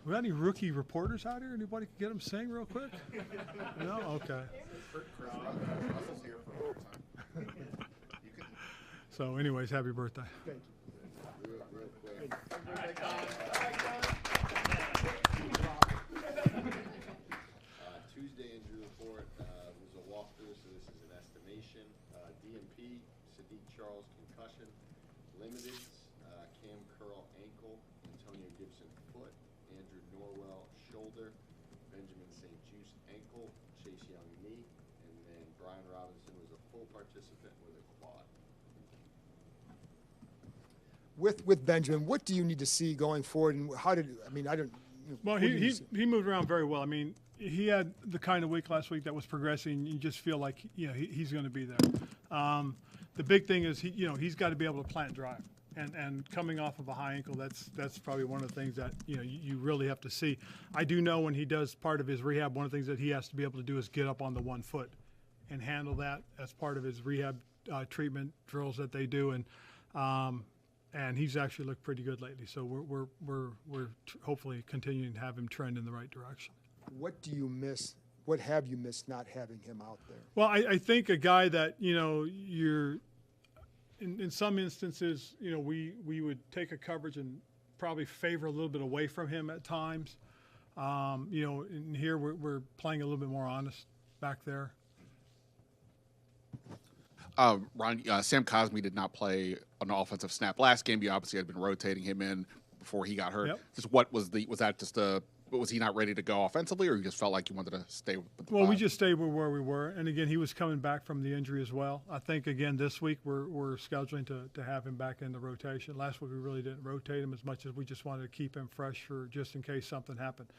We got any rookie reporters out here? Anybody can get them sing real quick? No? Okay. Russell's here for a long time. So, anyways, happy birthday. Thank you. Real quick. Tuesday injury report was a walkthrough, so this is an estimation. DMP, Sadiq Charles concussion, limited. Cam Curl ankle, Antonio Gibson foot, Andrew Norwell shoulder, Benjamin St. Just ankle, Chase Young knee, and then Brian Robinson was a full participant with a quad. With Benjamin, what do you need to see going forward, and how did I mean? I don't. Well, he moved around very well. I mean, he had the kind of week last week that was progressing. You just feel like he's going to be there. The big thing is he's got to be able to plant drive, and coming off of a high ankle, that's probably one of the things that you really have to see. I do know when he does part of his rehab, one of the things that he has to be able to do is get up on the 1 foot and handle that as part of his rehab treatment drills that they do, and he's actually looked pretty good lately. So we're hopefully continuing to have him trend in the right direction. What do you miss? What have you missed not having him out there? Well, I think a guy that you're in some instances we would take a coverage and probably favor a little bit away from him at times. In here we're playing a little bit more honest back there. Ron, Sam Cosme did not play an offensive snap last game. You obviously had been rotating him in before he got hurt. Yep. Just was he not ready to go offensively, or you just felt like you wanted to stay with the Well, five? we just stayed where we were, and again, he was coming back from the injury as well. I think again this week we're scheduling to have him back in the rotation. Last week we really didn't rotate him as much as we just wanted to keep him fresh for just in case something happened.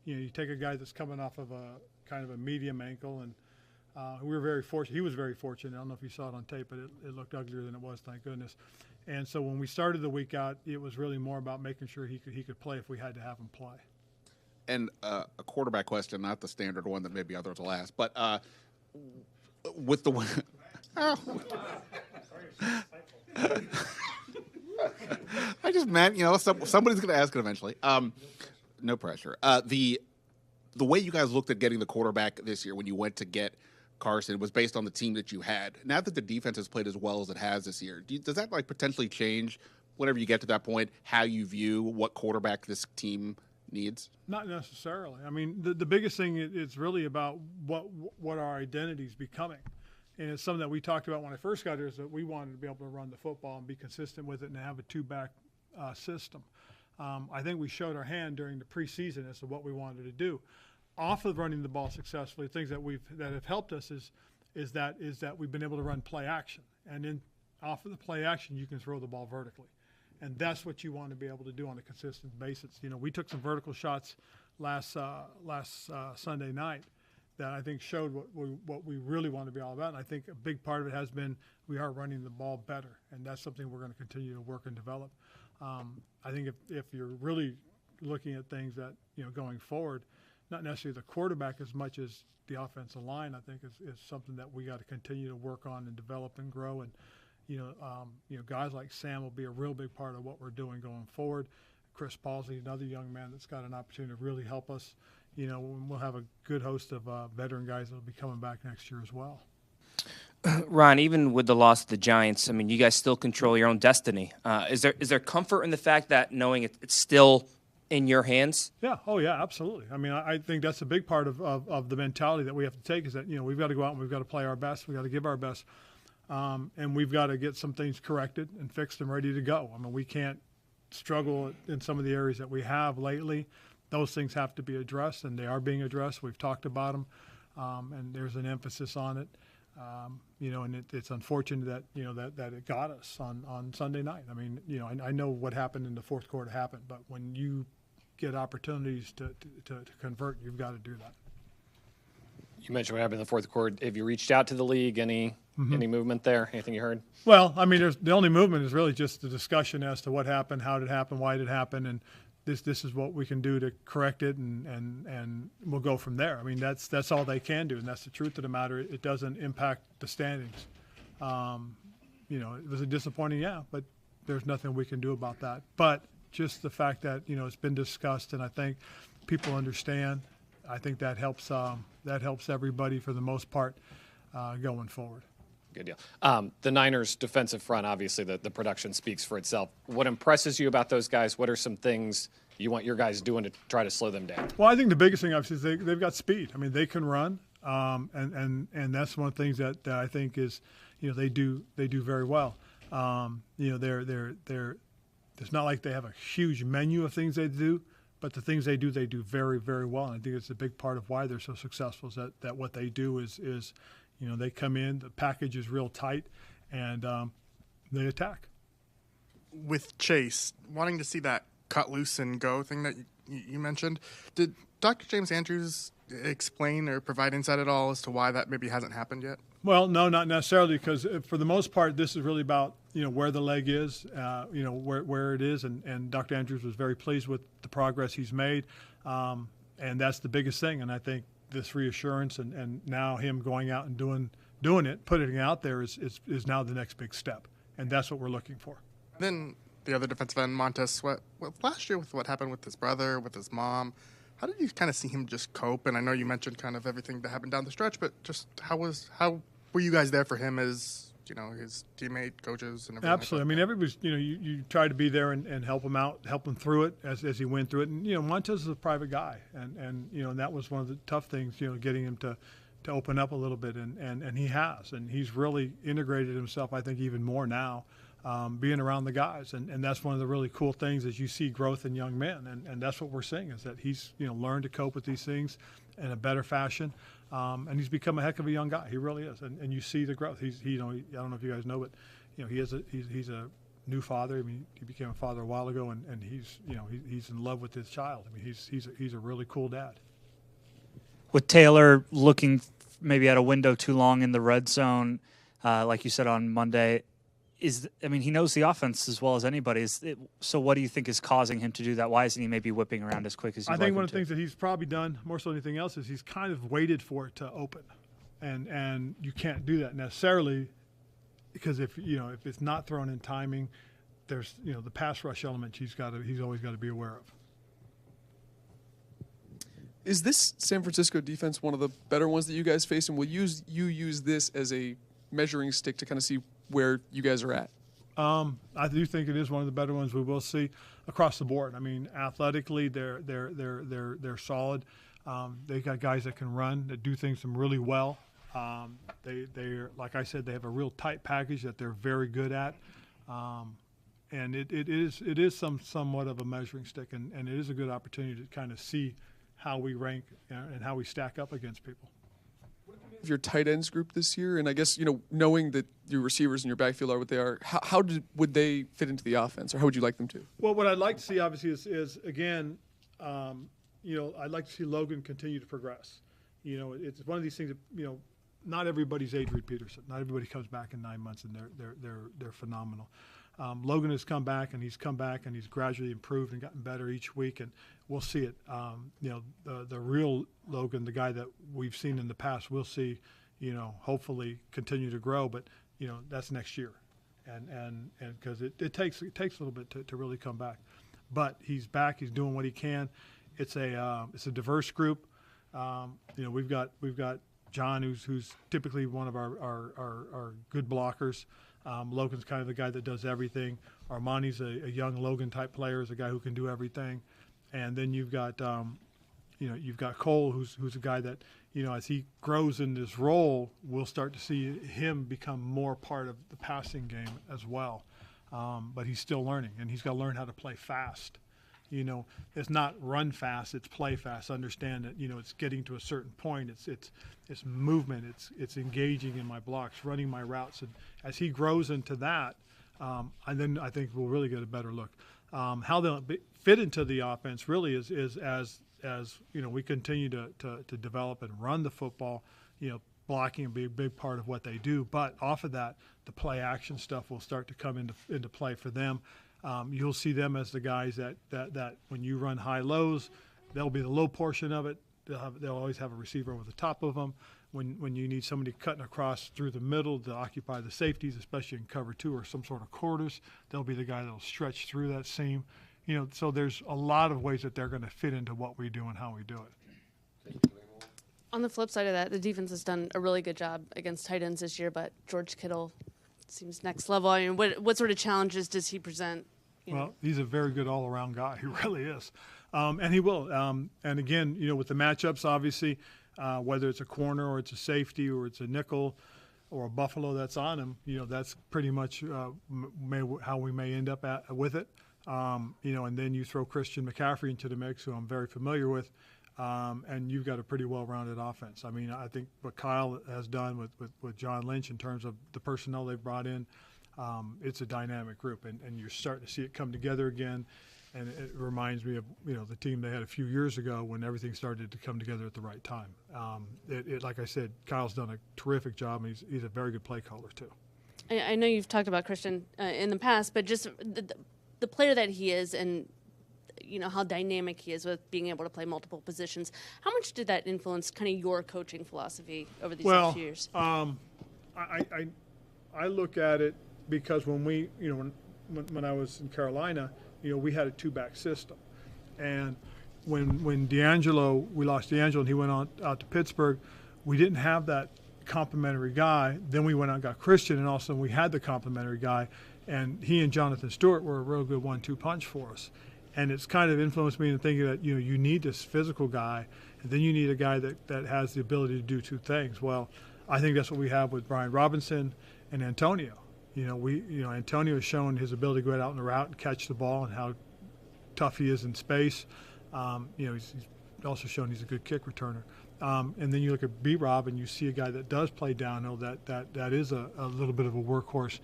You take a guy that's coming off of a kind of a medium ankle, and we were very fortunate. He was very fortunate. I don't know if you saw it on tape, but it looked uglier than it was, thank goodness. And so when we started the week out, it was really more about making sure he could play if we had to have him play. And a quarterback question, not the standard one that maybe others will ask, but with the I just meant, somebody's going to ask it eventually. No pressure. The way you guys looked at getting the quarterback this year when you went to get Carson was based on the team that you had. Now that the defense has played as well as it has this year, does that potentially change whenever you get to that point how you view what quarterback this team needs? Not necessarily. I mean, the biggest thing is really about what our identity is becoming. And it's something that we talked about when I first got here, is that we wanted to be able to run the football and be consistent with it and have a two-back system. I think we showed our hand during the preseason as to what we wanted to do. Off of running the ball successfully, things that have helped us is that we've been able to run play action. And then off of the play action, you can throw the ball vertically. And that's what you want to be able to do on a consistent basis. We took some vertical shots last Sunday night that I think showed what we really want to be all about. And I think a big part of it has been we are running the ball better, and that's something we're going to continue to work and develop. I think if you're really looking at things that going forward, not necessarily the quarterback as much as the offensive line, I think is something that we got to continue to work on and develop and grow. And guys like Sam will be a real big part of what we're doing going forward. Chris Palsy, another young man that's got an opportunity to really help us. We'll have a good host of veteran guys that will be coming back next year as well. Ron, even with the loss of the Giants, I mean, you guys still control your own destiny. Is there comfort in the fact that knowing it's still in your hands? Yeah. Oh, yeah, absolutely. I mean, I think that's a big part of the mentality that we have to take is that, we've got to go out and we've got to play our best. We've got to give our best. And we've got to get some things corrected and fixed and ready to go. I mean, we can't struggle in some of the areas that we have lately. Those things have to be addressed, and they are being addressed. We've talked about them, and there's an emphasis on it. And it's unfortunate that that it got us on Sunday night. I mean, I know what happened in the fourth quarter happened, but when you get opportunities to convert, you've got to do that. You mentioned what happened in the fourth quarter. Have you reached out to the league? Any movement there? Anything you heard? Well, I mean, the only movement is really just the discussion as to what happened, how did it happen, why did it happen, and this is what we can do to correct it, and we'll go from there. I mean, that's all they can do, and that's the truth of the matter. It doesn't impact the standings. It was a disappointing, but there's nothing we can do about that. But just the fact that, it's been discussed, and I think people understand. I think that helps everybody for the most part going forward. Good deal. The Niners' defensive front, obviously, the production speaks for itself. What impresses you about those guys? What are some things you want your guys doing to try to slow them down? Well, I think the biggest thing, obviously, is they've got speed. I mean, they can run, and that's one of the things that I think is, they do very well. It's not like they have a huge menu of things they do, but the things they do very, very well. And I think it's a big part of why they're so successful is that what they do is they come in, the package is real tight, and they attack. With Chase, wanting to see that cut loose and go thing that you mentioned, did Dr. James Andrews explain or provide insight at all as to why that maybe hasn't happened yet? Well, no, not necessarily, because for the most part, this is really about where the leg is, where it is, and Dr. Andrews was very pleased with the progress he's made, and that's the biggest thing. And I think this reassurance and now him going out and doing it, putting it out there is now the next big step, and that's what we're looking for. Then the other defensive end, Montez Sweat, last year with what happened with his brother, with his mom, how did you kind of see him just cope? And I know you mentioned kind of everything that happened down the stretch, but just how were you guys there for him as, his teammate, coaches, and everything? Absolutely. I mean, everybody's, you try to be there and help him out, help him through it as he went through it. And, Montez is a private guy. And that was one of the tough things, getting him to open up a little bit. And he has. And he's really integrated himself, I think, even more now, being around the guys. And that's one of the really cool things is you see growth in young men. And that's what we're seeing is that he's, learned to cope with these things in a better fashion. And he's become a heck of a young guy. He really is. And you see the growth. He's, I don't know if you guys know, but, he's a new father. I mean, he became a father a while ago, and he's, he's in love with his child. I mean, he's a really cool dad. With Taylor looking maybe at a window too long in the red zone, like you said on Monday, he knows the offense as well as anybody. So what do you think is causing him to do that? Why isn't he maybe whipping around as quick as he'd I think like one him of the to? things that he's probably done more so than anything else is he's kind of waited for it to open, and you can't do that necessarily because if it's not thrown in timing, there's the pass rush element he's always got to be aware of. Is this San Francisco defense one of the better ones that you guys face, and will you use this as a measuring stick to kind of see where you guys are at? I do think it is one of the better ones we will see across the board. I mean, athletically, they're solid. They got guys that can run, that do things really well. They're like I said, they have a real tight package that they're very good at, and it is somewhat of a measuring stick, and it is a good opportunity to kind of see how we rank and how we stack up against people. Your tight ends group this year, and I guess knowing that your receivers and your backfield are what they are, would they fit into the offense, or how would you like them to? Well, what I'd like to see obviously is again, I'd like to see Logan continue to progress. It's one of these things that not everybody's Adrian Peterson. Not everybody comes back in 9 months and they're phenomenal. Logan has come back and he's gradually improved and gotten better each week, and we'll see it. The real Logan, the guy that we've seen in the past, we'll see, hopefully continue to grow, but that's next year, and because it takes a little bit to really come back, but he's back. He's doing what he can. It's a diverse group. We've got John, who's typically one of our good blockers. Logan's kind of the guy that does everything. Armani's a young Logan-type player, is a guy who can do everything. And then you've got Cole, who's a guy that, as he grows in this role, we'll start to see him become more part of the passing game as well. But he's still learning, and he's got to learn how to play fast. It's not run fast; it's play fast. Understand that it's getting to a certain point. It's movement. It's engaging in my blocks, running my routes, and as he grows into that, and then I think we'll really get a better look. How they'll fit into the offense really is as we continue to develop and run the football. Blocking will be a big part of what they do, but off of that, the play action stuff will start to come into play for them. You'll see them as the guys that when you run high lows, they'll be the low portion of it. They'll always have a receiver over the top of them. When you need somebody cutting across through the middle to occupy the safeties, especially in cover two or some sort of quarters, they'll be the guy that'll stretch through that seam. So there's a lot of ways that they're going to fit into what we do and how we do it. On the flip side of that, the defense has done a really good job against tight ends this year, but George Kittle seems next level. I mean, what sort of challenges does he present? Well, he's a very good all-around guy. He really is. And he will. And again, with the matchups, obviously, whether it's a corner or it's a safety or it's a nickel or a buffalo that's on him, that's pretty much how we may end up with it. And then you throw Christian McCaffrey into the mix, who I'm very familiar with, and you've got a pretty well-rounded offense. I mean, I think what Kyle has done with John Lynch in terms of the personnel they've brought in, it's a dynamic group, and you're starting to see it come together again. And it reminds me of the team they had a few years ago when everything started to come together at the right time. Like I said, Kyle's done a terrific job, and he's a very good play caller too. I know you've talked about Christian in the past, but just the player that he is, and how dynamic he is with being able to play multiple positions. How much did that influence kind of your coaching philosophy over these last few years? I look at it because when when I was in Carolina, we had a two-back system, and when we lost D'Angelo and he went out to Pittsburgh, we didn't have that complimentary guy. Then we went out and got Christian, and all of a sudden we had the complimentary guy, and he and Jonathan Stewart were a real good 1-2 punch for us. And it's kind of influenced me into thinking that you need this physical guy, and then you need a guy that has the ability to do two things. Well, I think that's what we have with Brian Robinson and Antonio. Antonio has shown his ability to go out in the route and catch the ball and how tough he is in space. He's also shown he's a good kick returner. And then you look at B-Rob and you see a guy that does play downhill that is a little bit of a workhorse.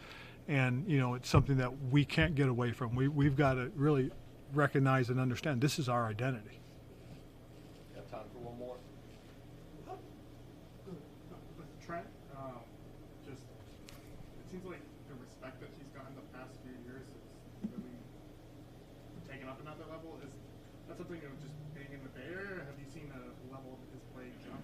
And, it's something that we can't get away from. We've got to really recognize and understand this is our identity. Got time for one more? With Trent, it seems like the respect that he's gotten the past few years is really taken up another level. Is that something just being in the Bay Area? Have you seen the level of his play jump?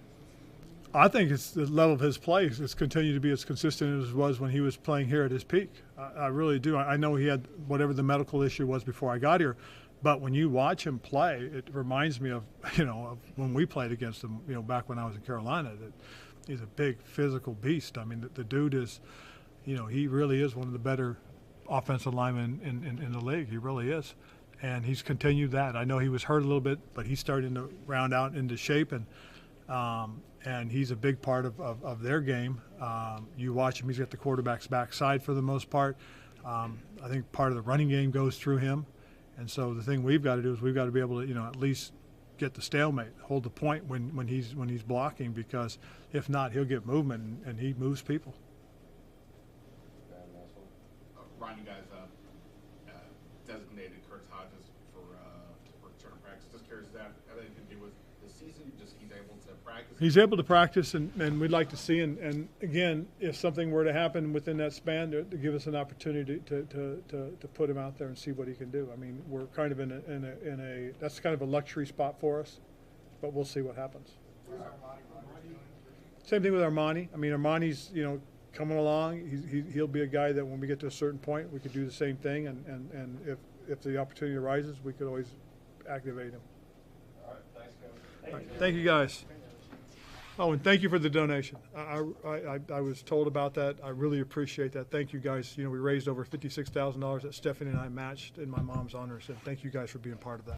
I think it's the level of his play has continued to be as consistent as it was when he was playing here at his peak. I really do. I know he had whatever the medical issue was before I got here, but when you watch him play, it reminds me of of when we played against him, back when I was in Carolina. That he's a big physical beast. I mean, the dude is, he really is one of the better offensive linemen in the league. He really is, and he's continued that. I know he was hurt a little bit, but he's starting to round out into shape, and he's a big part of their game. You watch him; he's got the quarterback's backside for the most part. I think part of the running game goes through him, and so the thing we've got to do is we've got to be able to, at least get the stalemate, hold the point when he's blocking, because if not, he'll get movement, and he moves people. Ron, you guys designated Curtis Hodges for return practice. Just curious, that have anything to do with the season? Just he's able to practice. He's able to practice, and we'd like to see. And again, if something were to happen within that span, to give us an opportunity to put him out there and see what he can do. I mean, we're kind of in a that's kind of a luxury spot for us, but we'll see what happens. Same thing with Armani. I mean, Armani's coming along. He'll be a guy that when we get to a certain point, we could do the same thing, and if the opportunity arises, we could always activate him. All right, thanks, guys. All right, thank you, guys. Oh, and thank you for the donation. I was told about that. I really appreciate that. Thank you, guys. We raised over $56,000 that Stephanie and I matched in my mom's honor. So thank you guys for being part of that.